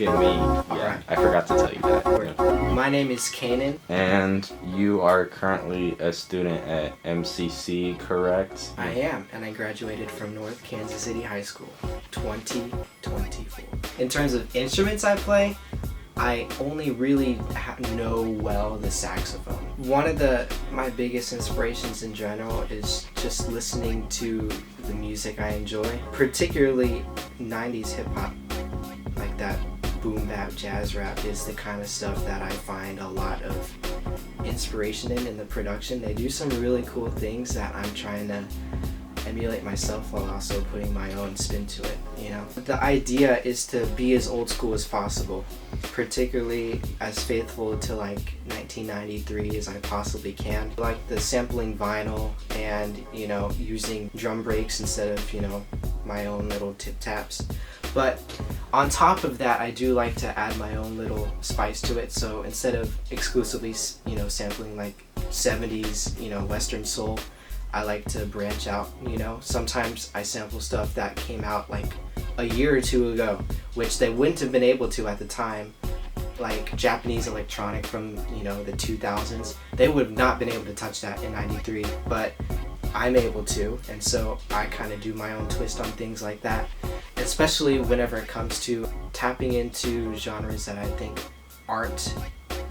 Look at me. Yeah, I forgot to tell you that. My name is Canaan. And you are currently a student at MCC, correct? I am, and I graduated from North Kansas City High School, 2024. In terms of instruments I play, I only really know well the saxophone. One of my biggest inspirations in general is just listening to the music I enjoy, particularly 90s hip hop, like that boom bap jazz rap is the kind of stuff that I find a lot of inspiration in the production. They do some really cool things that I'm trying to emulate myself while also putting my own spin to it, you know? The idea is to be as old school as possible, particularly as faithful to like 1993 as I possibly can. Like the sampling vinyl and, you know, using drum breaks instead of, you know, my own little tip taps. But on top of that, I do like to add my own little spice to it. So instead of exclusively, you know, sampling like 70s, you know, Western soul, I like to branch out, you know. Sometimes I sample stuff that came out like a year or two ago, which they wouldn't have been able to at the time, like Japanese electronic from, you know, the 2000s. They would have not been able to touch that in 93, but I'm able to, and so I kind of do my own twist on things like that, especially whenever it comes to tapping into genres that I think aren't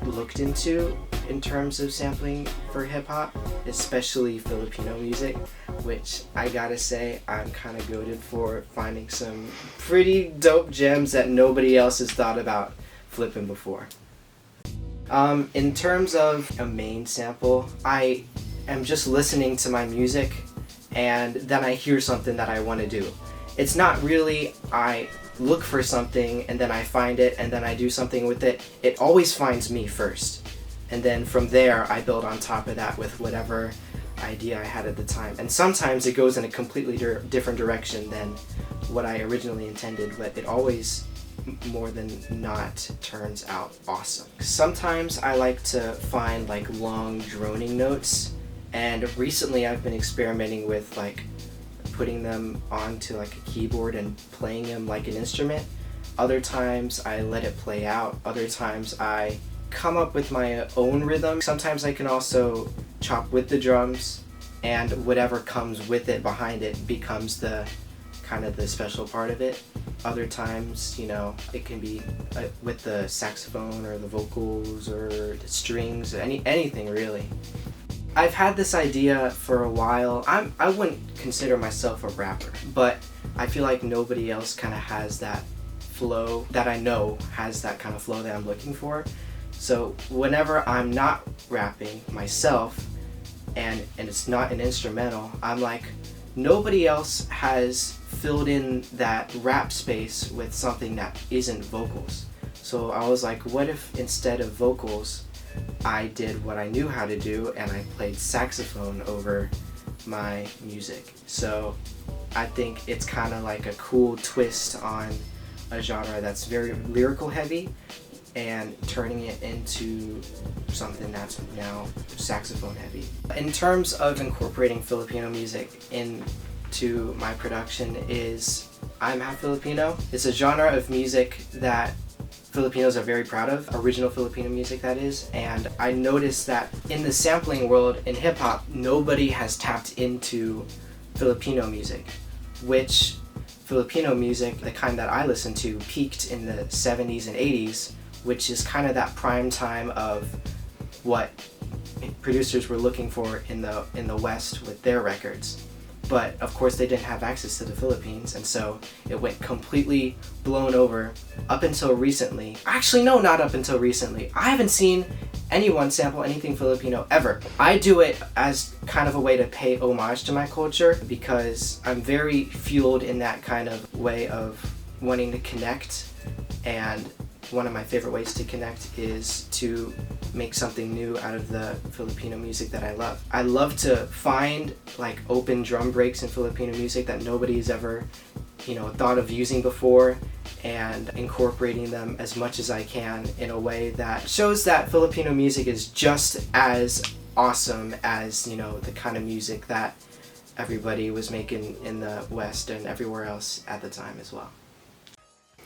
looked into in terms of sampling for hip-hop, especially Filipino music, which I gotta say I'm kind of goated for finding some pretty dope gems that nobody else has thought about flipping before. In terms of a main sample, I am just listening to my music and then I hear something that I want to do. It's not really I look for something and then I find it and then I do something with it. It always finds me first. And then from there I build on top of that with whatever idea I had at the time. And sometimes it goes in a completely different direction than what I originally intended, but it always more than not turns out awesome. Sometimes I like to find like long droning notes, and recently I've been experimenting with like putting them onto like a keyboard and playing them like an instrument. Other times I let it play out. Other times I come up with my own rhythm. Sometimes I can also chop with the drums, and whatever comes with it behind it becomes the kind of the special part of it. Other times, you know, it can be with the saxophone or the vocals or the strings, anything really. I've had this idea for a while. I wouldn't consider myself a rapper, but I feel like nobody else kind of has that flow that I know has that kind of flow that I'm looking for. So whenever I'm not rapping myself and it's not an instrumental, I'm like, nobody else has filled in that rap space with something that isn't vocals. So I was like, what if instead of vocals, I did what I knew how to do and I played saxophone over my music. So I think it's kind of like a cool twist on a genre that's very lyrical heavy and turning it into something that's now saxophone heavy. In terms of incorporating Filipino music into my production is I'm half Filipino. It's a genre of music that Filipinos are very proud of, original Filipino music that is, and I noticed that in the sampling world in hip-hop, nobody has tapped into Filipino music, which Filipino music, the kind that I listen to, peaked in the 70s and 80s, which is kind of that prime time of what producers were looking for in the West with their records. But of course they didn't have access to the Philippines, and so it went completely blown over up until recently. Actually, no, not up until recently. I haven't seen anyone sample anything Filipino ever. I do it as kind of a way to pay homage to my culture because I'm very fueled in that kind of way of wanting to connect, and one of my favorite ways to connect is to make something new out of the Filipino music that I love. I love to find like open drum breaks in Filipino music that nobody's ever, you know, thought of using before, and incorporating them as much as I can in a way that shows that Filipino music is just as awesome as, you know, the kind of music that everybody was making in the West and everywhere else at the time as well.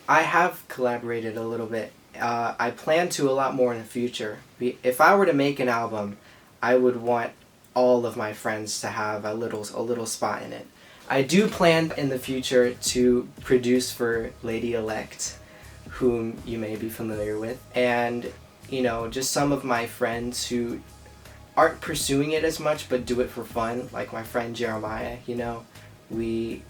I have collaborated a little bit. I plan to a lot more in the future. If I were to make an album, I would want all of my friends to have a little spot in it. I do plan in the future to produce for Lady Elect, whom you may be familiar with, and just some of my friends who aren't pursuing it as much but do it for fun, like my friend Jeremiah. We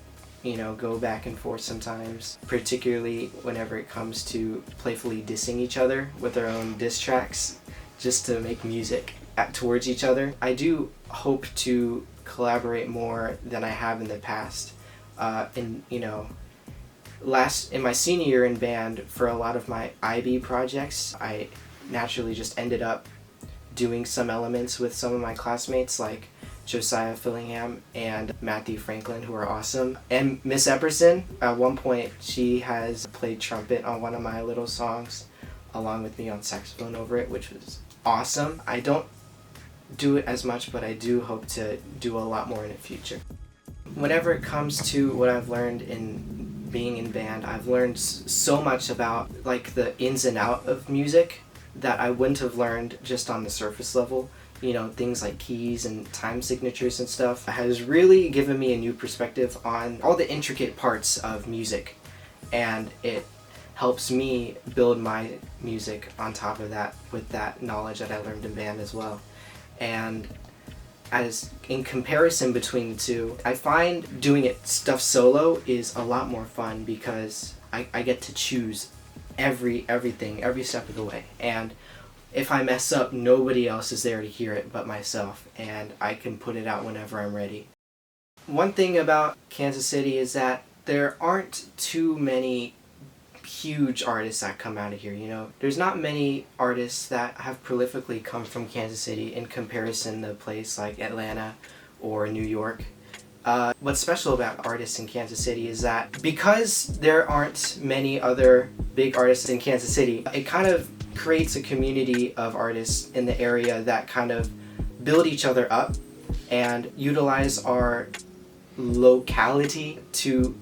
go back and forth sometimes, particularly whenever it comes to playfully dissing each other with our own diss tracks just to make music towards each other. I do hope to collaborate more than I have in the past. In my senior year in band, for a lot of my IB projects, I naturally just ended up doing some elements with some of my classmates like Josiah Fillingham and Matthew Franklin, who are awesome. And Miss Epperson, at one point, she has played trumpet on one of my little songs along with me on saxophone over it, which was awesome. I don't do it as much, but I do hope to do a lot more in the future. Whenever it comes to what I've learned in being in band, I've learned so much about like the ins and out of music that I wouldn't have learned just on the surface level. Things like keys and time signatures and stuff has really given me a new perspective on all the intricate parts of music, and it helps me build my music on top of that with that knowledge that I learned in band as well. And as in comparison between the two, I find doing stuff solo is a lot more fun because I get to choose everything every step of the way, and if I mess up, nobody else is there to hear it but myself, and I can put it out whenever I'm ready. One thing about Kansas City is that there aren't too many huge artists that come out of here. There's not many artists that have prolifically come from Kansas City in comparison to a place like Atlanta or New York. What's special about artists in Kansas City is that because there aren't many other big artists in Kansas City, it kind of creates a community of artists in the area that kind of build each other up and utilize our locality to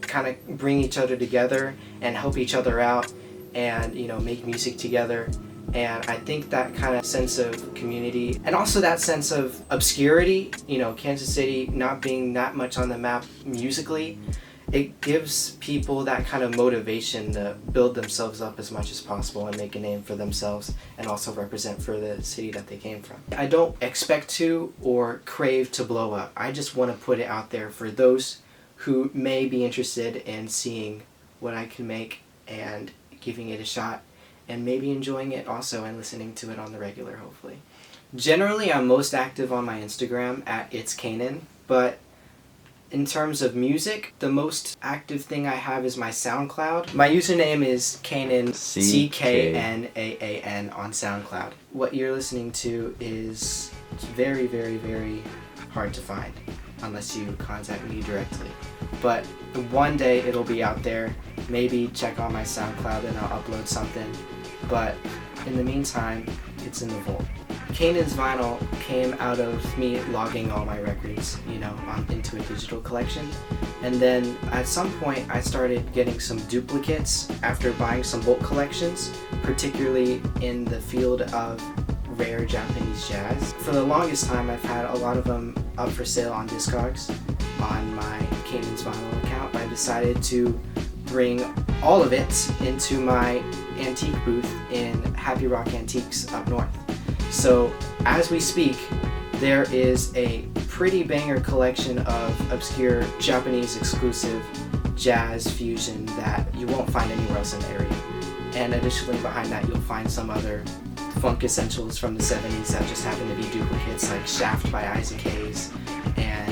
kind of bring each other together and help each other out and make music together. And I think that kind of sense of community and also that sense of obscurity, Kansas City not being that much on the map musically, it gives people that kind of motivation to build themselves up as much as possible and make a name for themselves and also represent for the city that they came from. I don't expect to or crave to blow up. I just want to put it out there for those who may be interested in seeing what I can make and giving it a shot and maybe enjoying it also and listening to it on the regular, hopefully. Generally, I'm most active on my Instagram at ItsCanaan, but in terms of music, the most active thing I have is my SoundCloud. My username is Cknaan, Cknaan on SoundCloud. What you're listening to is very, very, very hard to find unless you contact me directly. But one day it'll be out there. Maybe check on my SoundCloud and I'll upload something. But in the meantime, it's in the vault. Canaan's vinyl came out of me logging all my records, into a digital collection. And then at some point I started getting some duplicates after buying some bulk collections, particularly in the field of rare Japanese jazz. For the longest time I've had a lot of them up for sale on Discogs on my Canaan's vinyl account. I decided to bring all of it into my antique booth in Happy Rock Antiques up north. So as we speak, there is a pretty banger collection of obscure Japanese exclusive jazz fusion that you won't find anywhere else in the area. And additionally behind that you'll find some other funk essentials from the 70s that just happen to be duplicates, like Shaft by Isaac Hayes and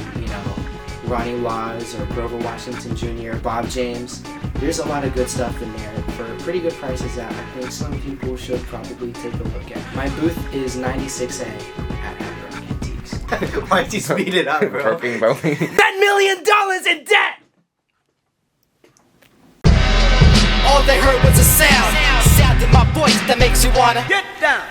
Ronnie Waz or Grover Washington Jr., Bob James. There's a lot of good stuff in there for pretty good prices that I think some people should probably take a look at. My booth is 96A at Happy Rock Antiques. Why'd you speed it up, bro? $10 million in debt! All they heard was a sound in my voice that makes you wanna get